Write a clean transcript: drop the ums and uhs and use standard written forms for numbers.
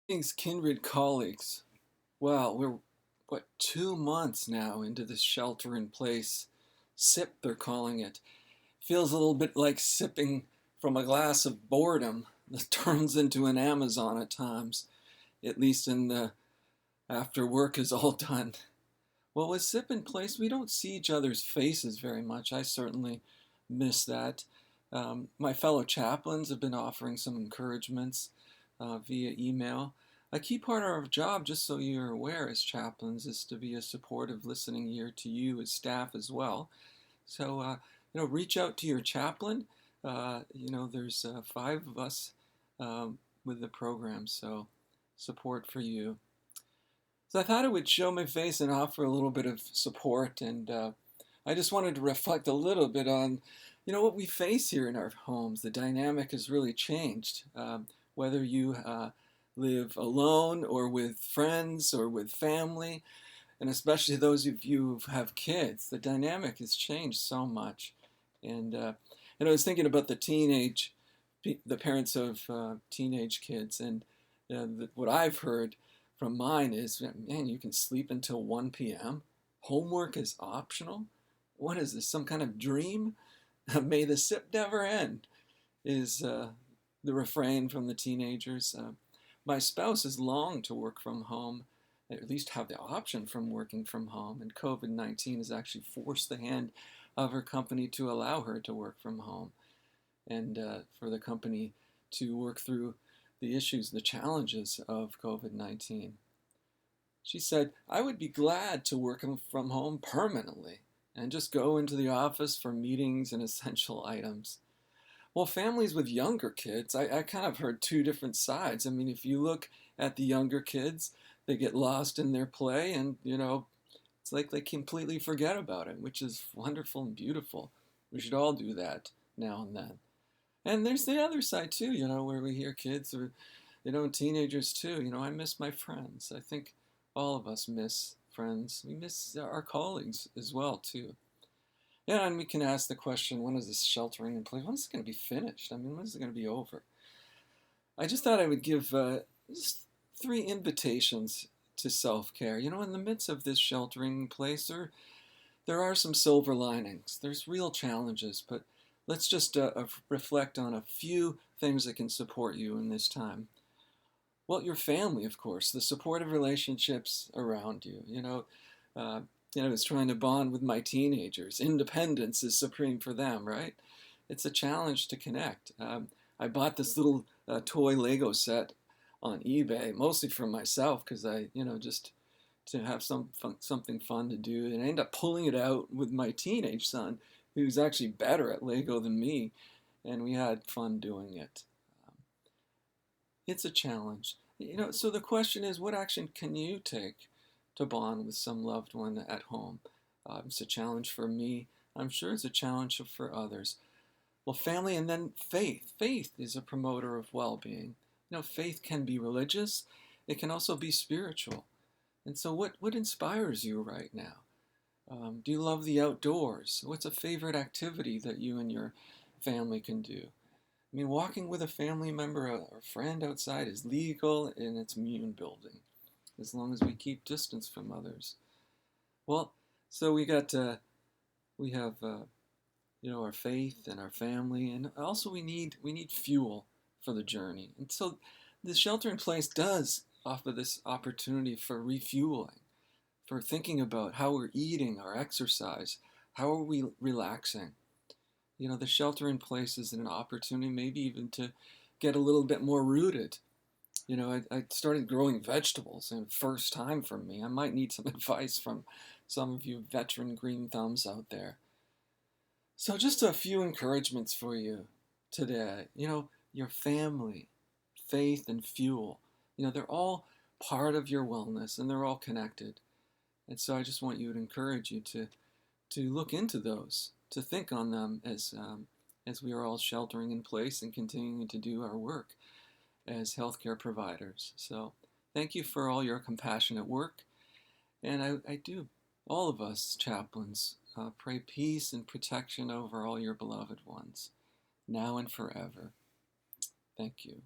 Greetings, kindred colleagues. Well, we're, 2 months now into this shelter in place sip, they're calling it. Feels a little bit like sipping from a glass of boredom that turns into an Amazon at times, at least in the after work is all done. Well, with sip in place, we don't see each other's faces very much. I certainly miss that. My fellow chaplains have been offering some encouragements via email. A key part of our job, just so you're aware, as chaplains, is to be a supportive listening ear to you as staff as well. So, reach out to your chaplain. There's 5 of us with the program, so support for you. So I thought I would show my face and offer a little bit of support, and I just wanted to reflect a little bit on, what we face here in our homes. The dynamic has really changed. Whether you live alone or with friends or with family, and especially those of you who have kids, the dynamic has changed so much. And I was thinking about the parents of teenage kids, and what I've heard from mine is, man, you can sleep until 1 p.m. Homework is optional. What is this, some kind of dream? May the sip never end, is the refrain from the teenagers. My spouse has longed to work from home, at least have the option from working from home, and COVID-19 has actually forced the hand of her company to allow her to work from home, and for the company to work through the issues, the challenges of COVID-19. She said, I would be glad to work from home permanently and just go into the office for meetings and essential items. Well, families with younger kids, I kind of heard two different sides. I mean, if you look at the younger kids, they get lost in their play, and, it's like they completely forget about it, which is wonderful and beautiful. We should all do that now and then. And there's the other side too, where we hear kids or, teenagers too. I miss my friends. I think all of us miss friends. We miss our colleagues as well too. Yeah, and we can ask the question, when is this sheltering in place? When is it going to be finished? I mean, when is it going to be over? I just thought I would give just 3 invitations to self-care. In the midst of this sheltering in place, there are some silver linings. There's real challenges, but let's just reflect on a few things that can support you in this time. Well, your family, of course, the supportive relationships around you. I was trying to bond with my teenagers. Independence is supreme for them, right? It's a challenge to connect. I bought this little toy Lego set on eBay, mostly for myself, because just to have something fun to do. And I ended up pulling it out with my teenage son, who's actually better at Lego than me, and we had fun doing it. It's a challenge. So the question is, what action can you take to bond with some loved one at home? It's a challenge for me. I'm sure it's a challenge for others. Well, family and then faith. Faith is a promoter of well-being. Faith can be religious. It can also be spiritual. And so what inspires you right now? Do you love the outdoors? What's a favorite activity that you and your family can do? I mean, walking with a family member or friend outside is legal and it's immune building, as long as we keep distance from others. Well, so we have our faith and our family, and also we need fuel for the journey. And so the shelter in place does offer this opportunity for refueling, for thinking about how we're eating, our exercise, how are we relaxing. The shelter in place is an opportunity maybe even to get a little bit more rooted. I started growing vegetables, and first time for me. I might need some advice from some of you veteran green thumbs out there. So just a few encouragements for you today. Your family, faith, and fuel. They're all part of your wellness, and they're all connected. And so I just want you to encourage you to look into those, to think on them as we are all sheltering in place and continuing to do our work as healthcare providers. So thank you for all your compassionate work. And I do, all of us chaplains, pray peace and protection over all your beloved ones, now and forever. Thank you.